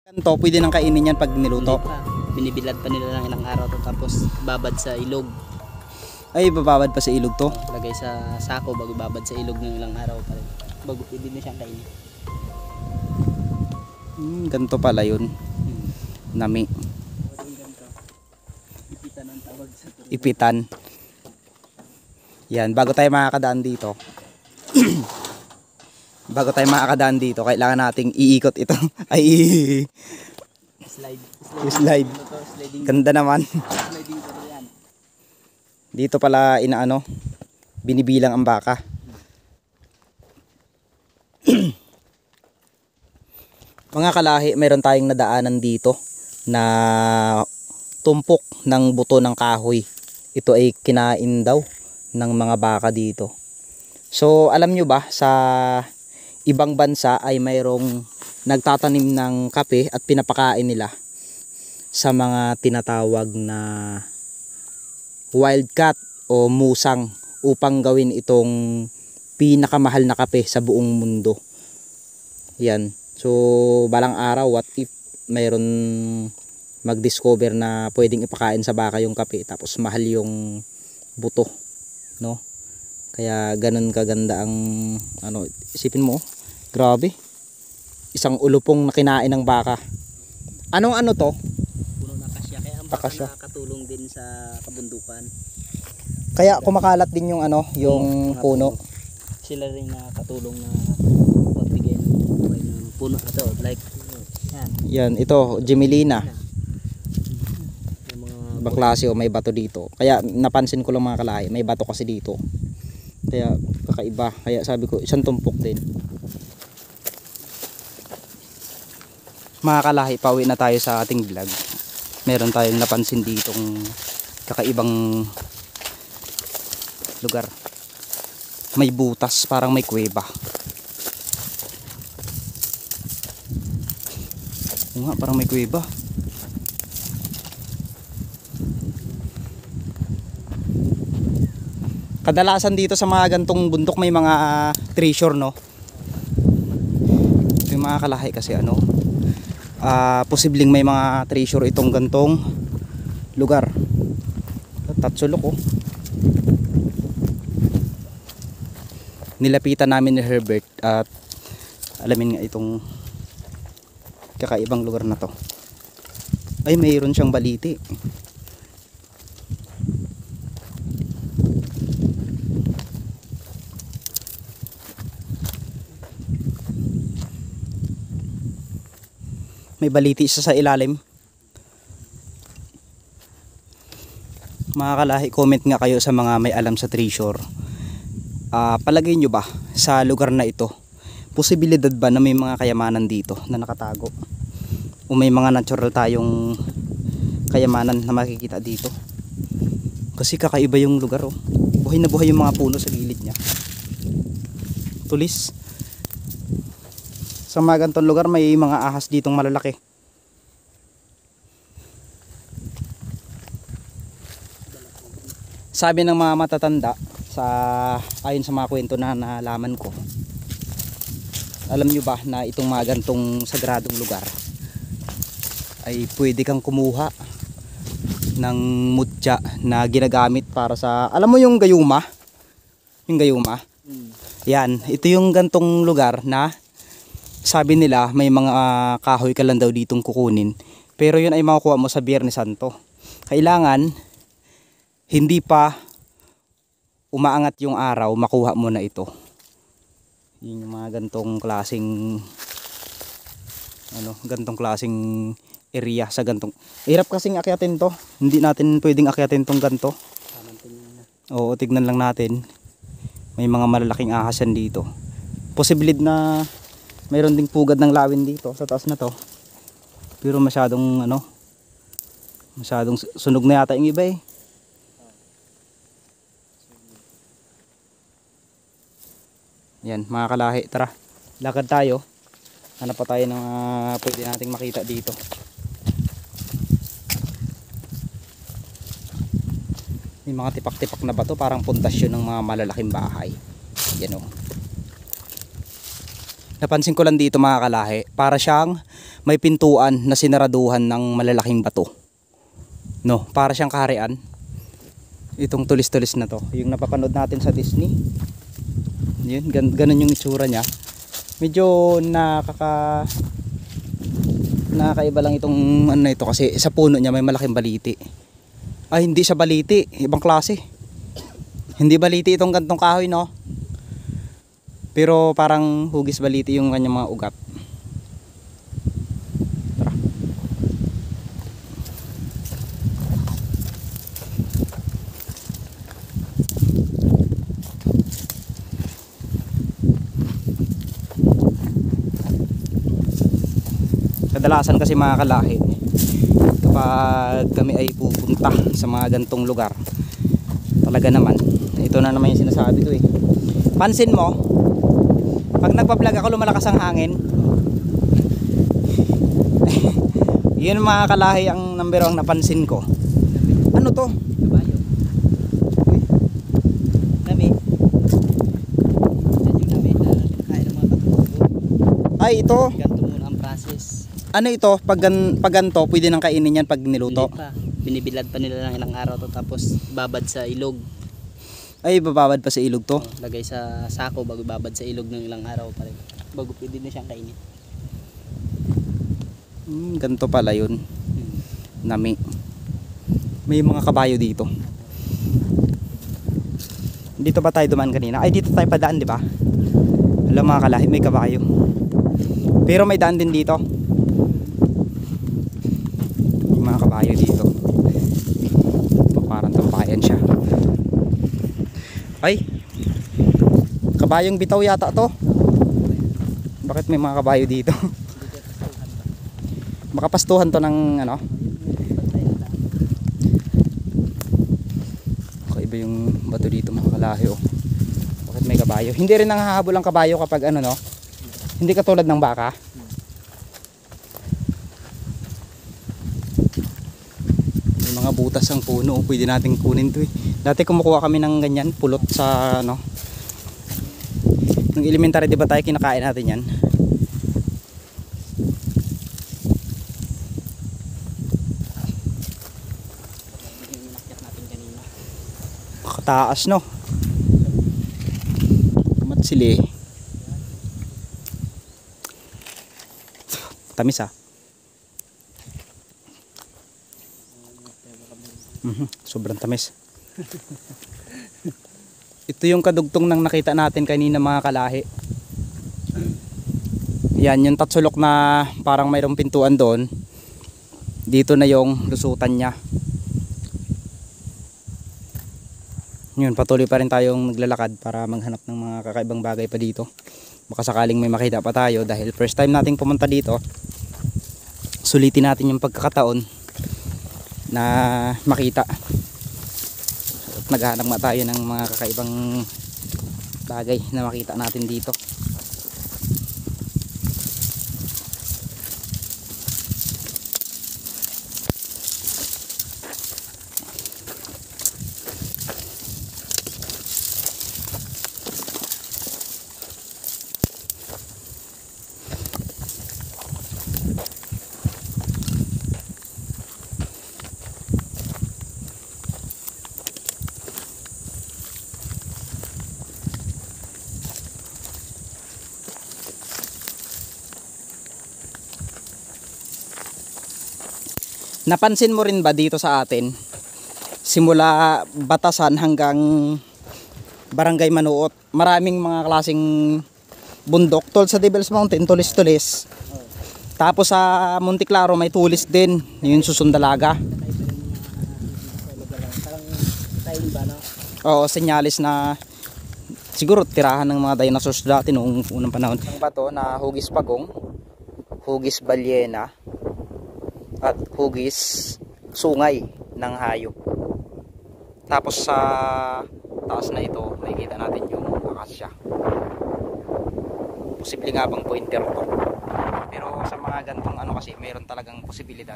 Ganito, pwede nang kainin yan pag niluto. Hindi pa. Binibilad pa nila ng ilang araw to, tapos babad sa ilog. Ay, bababad pa sa ilog to. Lagay sa sako bago babad sa ilog ng ilang araw pa rin. Bago pwede na siyang kainin. Ganito pala yun. Nami. Ipitan ang tawag sa tuloy. Ipitan. Yan, bago tayo makakadaan dito. Bago tayo makakadaan dito, kailangan nating iikot ito. Ay, Slide. slide. Ano to? Sliding. Ganda naman. Sliding pa yan. Dito pala inaano, binibilang ang baka. Mga kalahi, meron tayong nadaanan dito na tumpok ng buto ng kahoy. Ito ay kinain daw ng mga baka dito. So alam nyo ba, sa ibang bansa ay mayroong nagtatanim ng kape at pinapakain nila sa mga tinatawag na wildcat o musang upang gawin itong pinakamahal na kape sa buong mundo. Yan. So balang araw, what if mayroon mag-discover na pwedeng ipakain sa baka yung kape tapos mahal yung buto, no? Kaya ganun kaganda ang ano, isipin mo, grabe. Isang ulupong na kinain ng baka. Anong ano to? Puno na kasya. Kaya ang baka Akasya. nakakatulong din sa kabundukan. Kaya kumakalat din yung ano, yung puno. Sila rin nakakatulong na pagbigay ng buhay ng puno ito. Like, yan. Yan, ito, Gemelina. Yung mga Ibang klase o may bato dito. Kaya napansin ko lang mga kalahi, may bato kasi dito. Kaya kakaiba. Kaya sabi ko, isang tumpok din. Mga kalahi, pauwi na tayo sa ating vlog. Meron tayong napansin ditong kakaibang lugar. May butas, parang may kuweba. Oo nga, parang may kuweba. Kadalasan dito sa mga gantong bundok may mga treasure, no? Yung mga kalahi kasi ano, posibleng may mga treasure itong gantong lugar. Tatsulok, oh. Nilapitan namin ni Herbert at alamin nga itong kakaibang lugar na to. Ay, mayroon siyang baliti. May baliti siya sa ilalim. Mga kalahi, comment nga kayo sa mga may alam sa treasure. Palagay nyo ba sa lugar na ito, posibilidad ba na may mga kayamanan dito na nakatago? O may mga natural tayong kayamanan na makikita dito? Kasi kakaiba yung lugar, oh. Buhay na buhay yung mga puno sa gilid niya. Tulis. Sa mga ganitong lugar may mga ahas ditong malalaki. Sabi ng mga matatanda, ayon sa mga kwento na nalaman ko, alam nyo ba na itong mga ganitong sagradong lugar ay pwede kang kumuha ng mutya na ginagamit para sa, alam mo yung gayuma? Yung gayuma? Yan, ito yung ganitong lugar na sabi nila may mga kahoy ka lang daw ditong kukunin, pero yun ay makukuha mo sa Biyernes Santo. Kailangan hindi pa umaangat yung araw, makuha mo na ito. Yun yung mga gantong klaseng gantong klaseng area sa gantong. Hirap kasing akyatin to. Hindi natin pwedeng akyatin tong ganto. Oo, tignan lang natin. May mga malalaking ahas yan dito. Posibilid na mayroon ding pugad ng lawin dito sa taas na to. Pero masyadong sunog na yata yung iba, eh. Yan mga kalahi, tara, lakad tayo. Hanap pa tayo ng pwede nating makita dito. May mga tipak-tipak na bato, parang pundasyon ng mga malalaking bahay. Yan, oh. Napansin ko lang dito mga kalahi, para siyang may pintuan na sinaraduhan ng malalaking bato. No, para siyang kaharian. Itong tulis-tulis na to, yung napapanood natin sa Disney. Yun, ganun yung itsura niya. Medyo nakakaiba lang itong ano na ito kasi sa puno niya may malaking baliti. Ay, hindi siya baliti, ibang klase. Hindi baliti itong gantong kahoy, no? Pero parang hugis baliti yung kanyang mga ugat. Tara. Kadalasan kasi mga kalahi, kapag kami ay pupunta sa mga gantong lugar, talaga naman, ito na naman yung sinasabi ko eh. Pansin mo, pag nagpa-vlog ako lumalakas ang hangin. Yun mga kalahi ang number ang napansin ko. Ano to? Kabayo. Nami. Yan yung nami na kinakain ng mga katutubo. Ay, ito. Ganito muna ang process. Ano ito? Pag ganito, pwede nang kainin yan pag niluto. Hindi pa. Binibilad pa nila ng ilang araw to tapos babad sa ilog. Ay, bababad pa sa ilog to. Lagay sa sako bago babad sa ilog ng ilang araw pa rin. Bago pwede na siyang kainin. Ganito pala yun. Nami. May mga kabayo dito. Dito ba tayo dumaan kanina? Ay, dito tayo padaan, di ba? Alam mga kalahi, may kabayo. Pero may daan din dito. May mga kabayo dito. Parang tampayan siya. Ay, kabayong bitaw yata to. Bakit may mga kabayo dito? Makapastuhan to ng ano? Kakaiba yung bato dito mga kalahi oh. Bakit may kabayo? Hindi rin nanghahabol ang kabayo kapag ano no? Hindi katulad ng baka. May mga butas ang puno, pwede nating kunin to eh. Dati kumukuha kami ng ganyan, pulot sa ano. Nung elementary, di ba tayo kinakain natin yan? Kataas no. Matsili. Tamis ah. Sobrang tamis. Ito yung kadugtong nang nakita natin kanina mga kalahi. Yan yung tatsulok na parang mayroong pintuan doon. Dito na yung lusutan niya. Yun, patuloy pa rin tayong maglalakad para maghanap ng mga kakaibang bagay pa dito. Baka sakaling may makita pa tayo dahil first time nating pumunta dito. Sulitin natin yung pagkakataon na makita. At naghahanap nga tayo ng mga kakaibang bagay na makita natin dito. Napansin mo rin ba dito sa atin, simula Batasan hanggang Barangay Manuot, maraming mga klaseng bundok. Tol sa Devil's Mountain, tulis-tulis. Tapos sa Monticlaro may tulis din, yung Susundalaga. Oo, senyalis na siguro tirahan ng mga dinosaurs dati noong unang panahon. Ang bato na hugis pagong, hugis balyena, at hugis sungay ng hayop. Tapos sa taas na ito makikita natin yung akasya. Posible nga bang pointer to, pero sa mga gantong ano kasi mayroon talagang posibilidad.